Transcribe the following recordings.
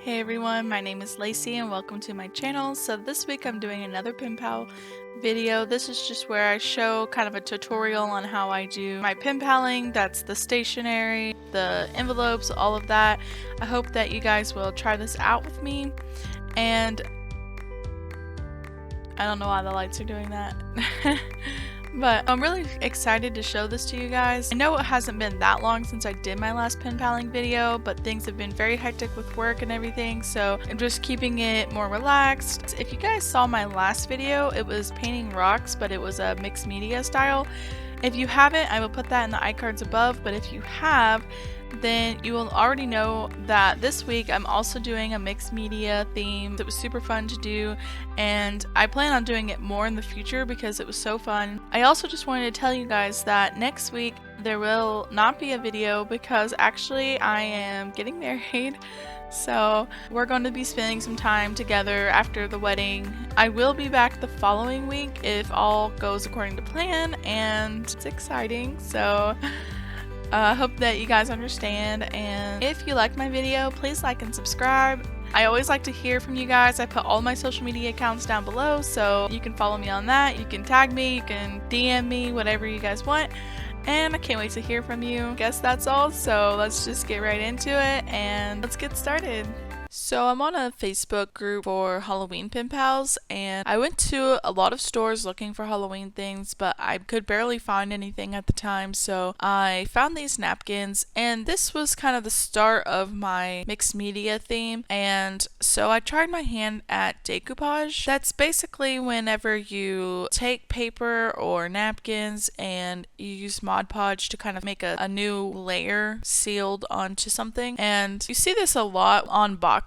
Hey everyone, my name is Lacey and welcome to my channel. So this week I'm doing another Penpal video. This is just where I show kind of a tutorial on how I do my penpaling. That's the stationery, the envelopes, all of that. I hope that you guys will try this out with me. And I don't know why the lights are doing that. But I'm really excited to show this to you guys. I know it hasn't been that long since I did my last penpaling video, but things have been very hectic with work and everything, so I'm just keeping it more relaxed. If you guys saw my last video, it was painting rocks, but it was a mixed media style. If you haven't, I will put that in the iCards above, but if you have, then you will already know that this week I'm also doing a mixed media theme. It was super fun to do, and I plan on doing it more in the future because it was so fun. I also just wanted to tell you guys that next week there will not be a video because actually I am getting married. So we're going to be spending some time together after the wedding. I will be back the following week if all goes according to plan, and it's exciting. So I hope that you guys understand, and if you like my video, please like and subscribe. I always like to hear from you guys. I put all my social media accounts down below, so you can follow me on that. You can tag me, you can DM me, whatever you guys want. And I can't wait to hear from you. Guess that's all, so let's just get right into it and let's get started. So I'm on a Facebook group for Halloween pen pals, and I went to a lot of stores looking for Halloween things, but I could barely find anything at the time, so I found these napkins, and this was kind of the start of my mixed media theme. And so I tried my hand at decoupage. That's basically whenever you take paper or napkins and you use Mod Podge to kind of make a new layer sealed onto something, and you see this a lot on boxes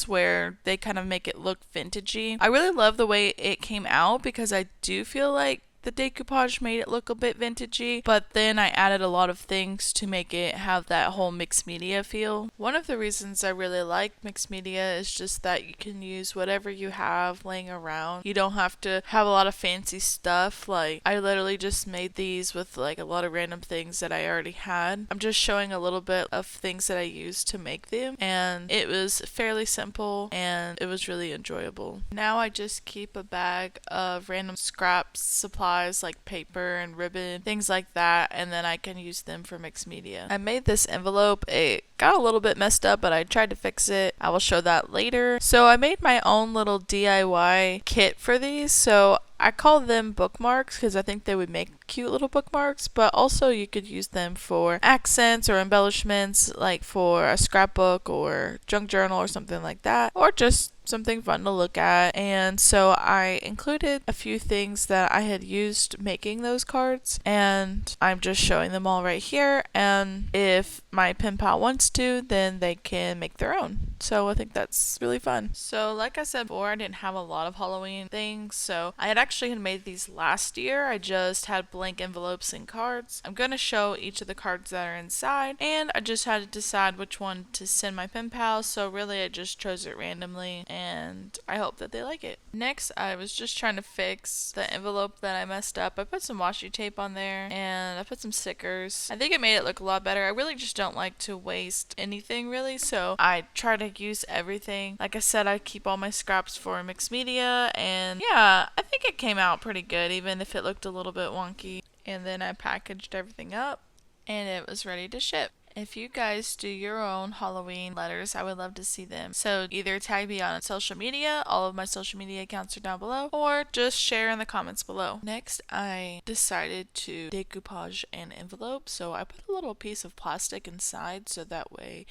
where they kind of make it look vintagey. I really love the way it came out because I do feel like the decoupage made it look a bit vintagey, but then I added a lot of things to make it have that whole mixed media feel. One of the reasons I really like mixed media is just that you can use whatever you have laying around. You don't have to have a lot of fancy stuff. Like, I literally just made these with like a lot of random things that I already had. I'm just showing a little bit of things that I used to make them, and it was fairly simple and it was really enjoyable. Now I just keep a bag of random scraps, supplies like paper and ribbon, things like that, and then I can use them for mixed media. I made this envelope. It got a little bit messed up, but I tried to fix it. I will show that later. So I made my own little DIY kit for these. So I call them bookmarks because I think they would make cute little bookmarks, but also you could use them for accents or embellishments, like for a scrapbook or junk journal or something like that, or just something fun to look at. And so I included a few things that I had used making those cards, and I'm just showing them all right here, and if my pen pal wants to, then they can make their own. So I think that's really fun. So like I said before, I didn't have a lot of Halloween things, so I had actually made these last year. I just had blank envelopes and cards. I'm going to show each of the cards that are inside, and I just had to decide which one to send my pen pals, so really I just chose it randomly, and I hope that they like it. Next, I was just trying to fix the envelope that I messed up. I put some washi tape on there, and I put some stickers. I think it made it look a lot better. I really just don't like to waste anything really, so I try to use everything. Like I said, I keep all my scraps for mixed media, and yeah, I think it came out pretty good even if it looked a little bit wonky. And then I packaged everything up and it was ready to ship. If you guys do your own Halloween letters, I would love to see them. So either tag me on social media, all of my social media accounts are down below, or just share in the comments below. Next, I decided to decoupage an envelope, so I put a little piece of plastic inside so that way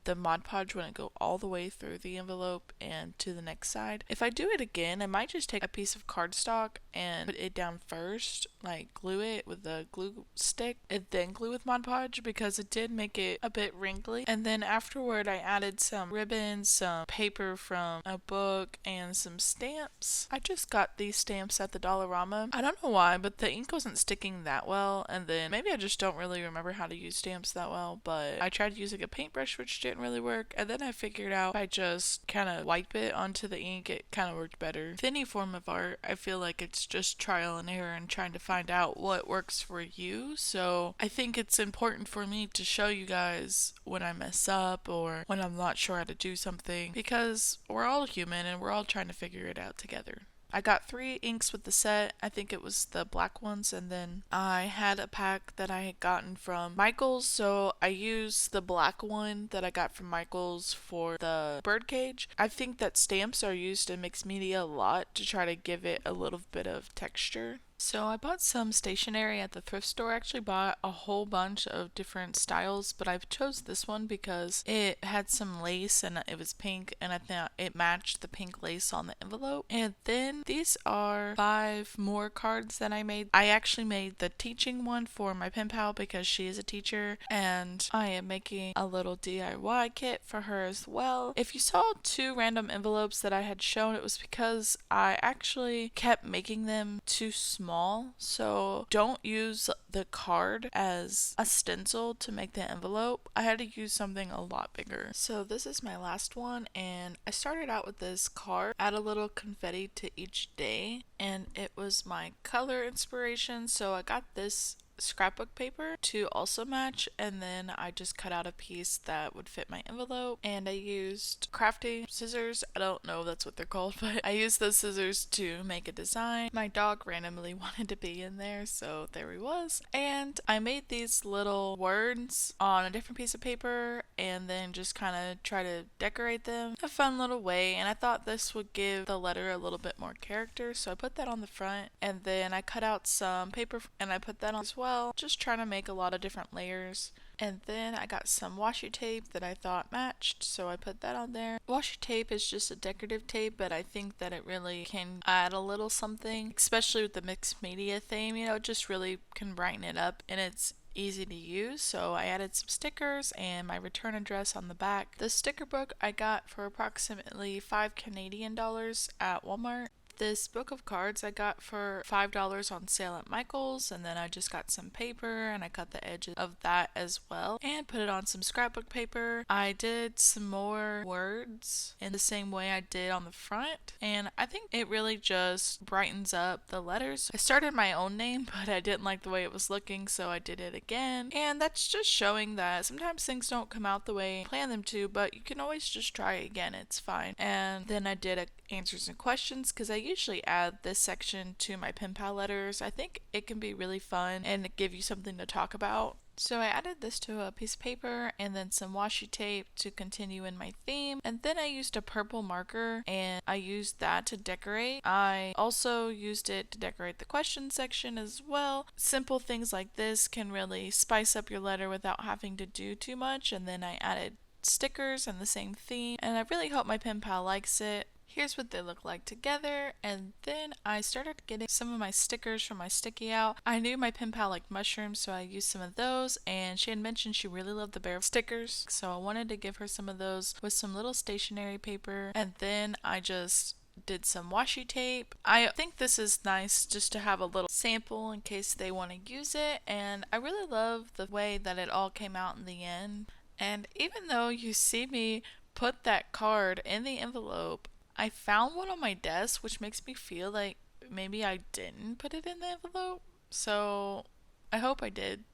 the Mod Podge wouldn't go all the way through the envelope and to the next side. If I do it again, I might just take a piece of cardstock and put it down first, like glue it with the glue stick, and then glue with Mod Podge because it did make it a bit wrinkly. And then afterward, I added some ribbons, some paper from a book, and some stamps. I just got these stamps at the Dollarama. I don't know why, but the ink wasn't sticking that well, and then maybe I just don't really remember how to use stamps that well, but I tried using a paintbrush which didn't didn't really work. And then I figured out if I just kind of wipe it onto the ink, it kind of worked better. With any form of art, I feel like it's just trial and error and trying to find out what works for you. So I think it's important for me to show you guys when I mess up or when I'm not sure how to do something, because we're all human and we're all trying to figure it out together. I got 3 inks with the set. I think it was the black ones, and then I had a pack that I had gotten from Michaels, so I used the black one that I got from Michaels for the birdcage. I think that stamps are used in mixed media a lot to try to give it a little bit of texture. So I bought some stationery at the thrift store. I actually bought a whole bunch of different styles, but I've chose this one because it had some lace and it was pink, and I thought it matched the pink lace on the envelope. And then these are 5 more cards that I made. I actually made the teaching one for my pen pal because she is a teacher, and I am making a little DIY kit for her as well. If you saw 2 random envelopes that I had shown, it was because I actually kept making them too small. So don't use the card as a stencil to make the envelope. I had to use something a lot bigger. So this is my last one, and I started out with this card, add a little confetti to each day, and it was my color inspiration. So I got this scrapbook paper to also match, and then I just cut out a piece that would fit my envelope, and I used crafting scissors. I don't know if that's what they're called, but I used those scissors to make a design. My dog randomly wanted to be in there, so there he was. And I made these little words on a different piece of paper and then just kind of try to decorate them a fun little way, and I thought this would give the letter a little bit more character, so I put that on the front, and then I cut out some paper and I put that on as well, just trying to make a lot of different layers. And then I got some washi tape that I thought matched, so I put that on there. Washi tape is just a decorative tape, but I think that it really can add a little something, especially with the mixed media theme. You know, it just really can brighten it up, and it's easy to use. So I added some stickers and my return address on the back. The sticker book I got for approximately $5 Canadian at Walmart. This book of cards I got for $5 on sale at Michael's, and then I just got some paper and I cut the edges of that as well and put it on some scrapbook paper. I did some more words in the same way I did on the front, and I think it really just brightens up the letters. I started my own name, but I didn't like the way it was looking, so I did it again, and that's just showing that sometimes things don't come out the way you plan them to, but you can always just try again, it's fine. And then I did answers and questions, because I usually add this section to my pen pal letters. I think it can be really fun and give you something to talk about. So I added this to a piece of paper and then some washi tape to continue in my theme. And then I used a purple marker and I used that to decorate. I also used it to decorate the question section as well. Simple things like this can really spice up your letter without having to do too much. And then I added stickers and the same theme, and I really hope my pen pal likes it. Here's what they look like together, and then I started getting some of my stickers from my sticky out. I knew my pen pal liked mushrooms, so I used some of those, and she had mentioned she really loved the bear stickers, so I wanted to give her some of those with some little stationery paper, and then I just did some washi tape. I think this is nice just to have a little sample in case they want to use it, and I really love the way that it all came out in the end. And even though you see me put that card in the envelope, I found one on my desk, which makes me feel like maybe I didn't put it in the envelope. So I hope I did.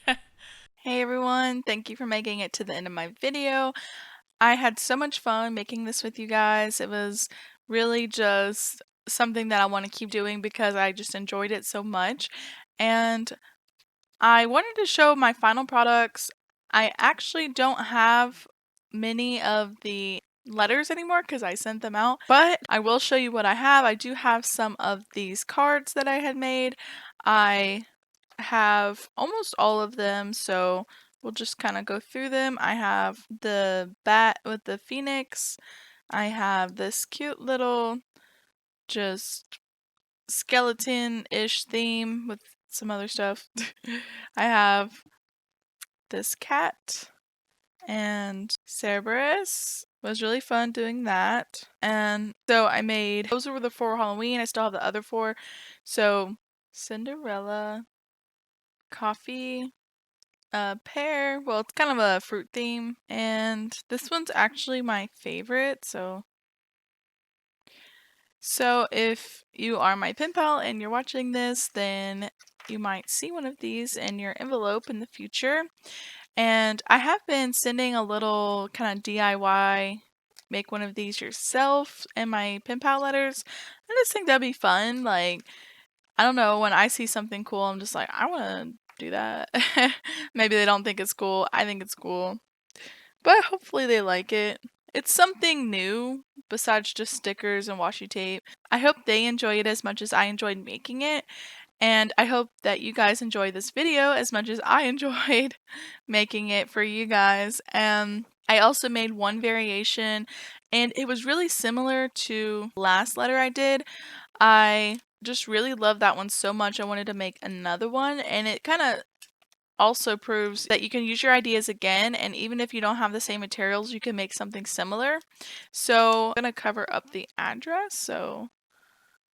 Hey everyone, thank you for making it to the end of my video. I had so much fun making this with you guys. It was really just something that I want to keep doing because I just enjoyed it so much. And I wanted to show my final products. I actually don't have many of the letters anymore because I sent them out, but I will show you what I have. I do have some of these cards that I had made. I have almost all of them, so we'll just kind of go through them. I have the bat with the phoenix. I have this cute little just skeleton-ish theme with some other stuff. I have this cat and Cerberus. Was really fun doing that. And so I made, those were the 4 Halloween. I still have the other 4. So Cinderella, Coffee, pear. Well, it's kind of a fruit theme, and this one's actually my favorite. So if you are my pen pal and you're watching this, then you might see one of these in your envelope in the future. And I have been sending a little kind of DIY, make one of these yourself in my pen pal letters. I just think that'd be fun. Like, I don't know, when I see something cool, I'm just like, I want to do that. Maybe they don't think it's cool. I think it's cool. But hopefully they like it. It's something new besides just stickers and washi tape. I hope they enjoy it as much as I enjoyed making it. And I hope that you guys enjoy this video as much as I enjoyed making it for you guys. I also made one variation, and it was really similar to the last letter I did. I just really love that one so much. I wanted to make another one, and it kind of also proves that you can use your ideas again, and even if you don't have the same materials, you can make something similar. So I'm going to cover up the address. So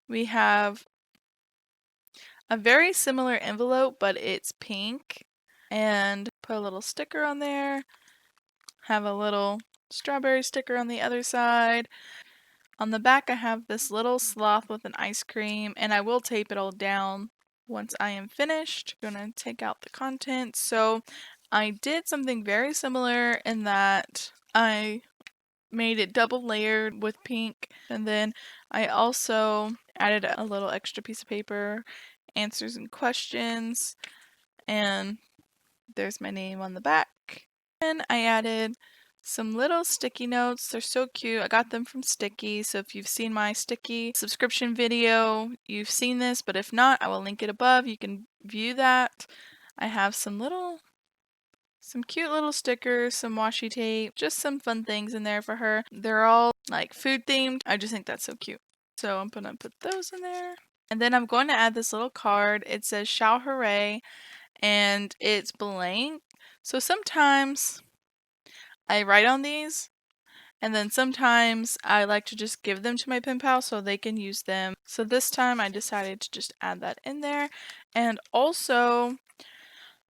we have a very similar envelope, but it's pink, and put a little sticker on there. Have a little strawberry sticker on the other side. On the back I have this little sloth with an ice cream, and I will tape it all down once I am finished. I'm gonna take out the contents. So I did something very similar in that I made it double layered with pink, and then I also added a little extra piece of paper, answers and questions, and there's my name on the back. And I added some little sticky notes. They're so cute. I got them from Sticky, so if you've seen my Sticky subscription video, you've seen this, but if not, I will link it above. You can view that. I have some cute little stickers, some washi tape, just some fun things in there for her. They're all like food themed. I just think that's so cute. So I'm gonna put those in there. And then I'm going to add this little card. It says "Shout Hooray," and it's blank. So sometimes I write on these, and then sometimes I like to just give them to my pen pal so they can use them. So this time I decided to just add that in there. And also,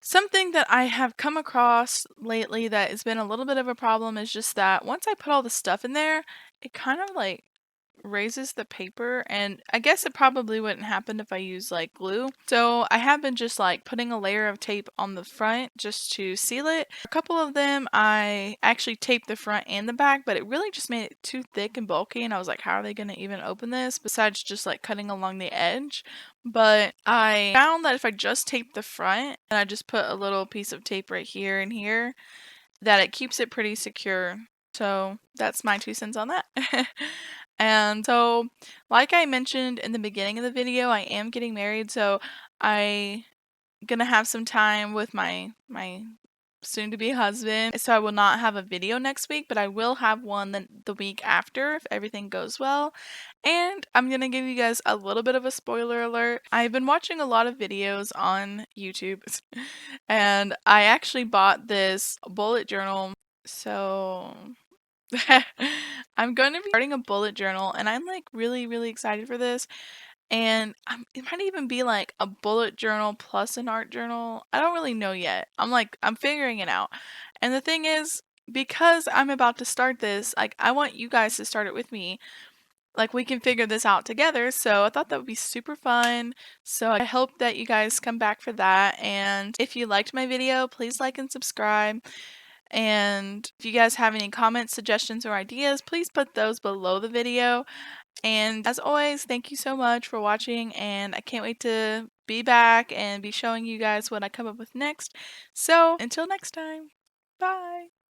something that I have come across lately that has been a little bit of a problem is just that once I put all the stuff in there, it kind of like raises the paper, and I guess it probably wouldn't happen if I use like glue. So I have been just like putting a layer of tape on the front just to seal it. A couple of them I actually taped the front and the back, but it really just made it too thick and bulky, and I was like, how are they going to even open this besides just like cutting along the edge? But I found that if I just tape the front and I just put a little piece of tape right here and here, that it keeps it pretty secure. So that's my 2 cents on that. And so, like I mentioned in the beginning of the video, I am getting married, so I gonna have some time with my soon to be husband. So I will not have a video next week, but I will have one the week after if everything goes well. And I'm gonna give you guys a little bit of a spoiler alert. I've been watching a lot of videos on YouTube and I actually bought this bullet journal. So I'm going to be starting a bullet journal, and I'm like really, really excited for this. And it might even be like a bullet journal plus an art journal. I don't really know yet. I'm figuring it out. And the thing is, because I'm about to start this, like, I want you guys to start it with me. Like, we can figure this out together. So I thought that would be super fun. So I hope that you guys come back for that. And if you liked my video, please like and subscribe. And if you guys have any comments, suggestions, or ideas, please put those below the video. And as always, thank you so much for watching, and I can't wait to be back and be showing you guys what I come up with next. So until next time, bye!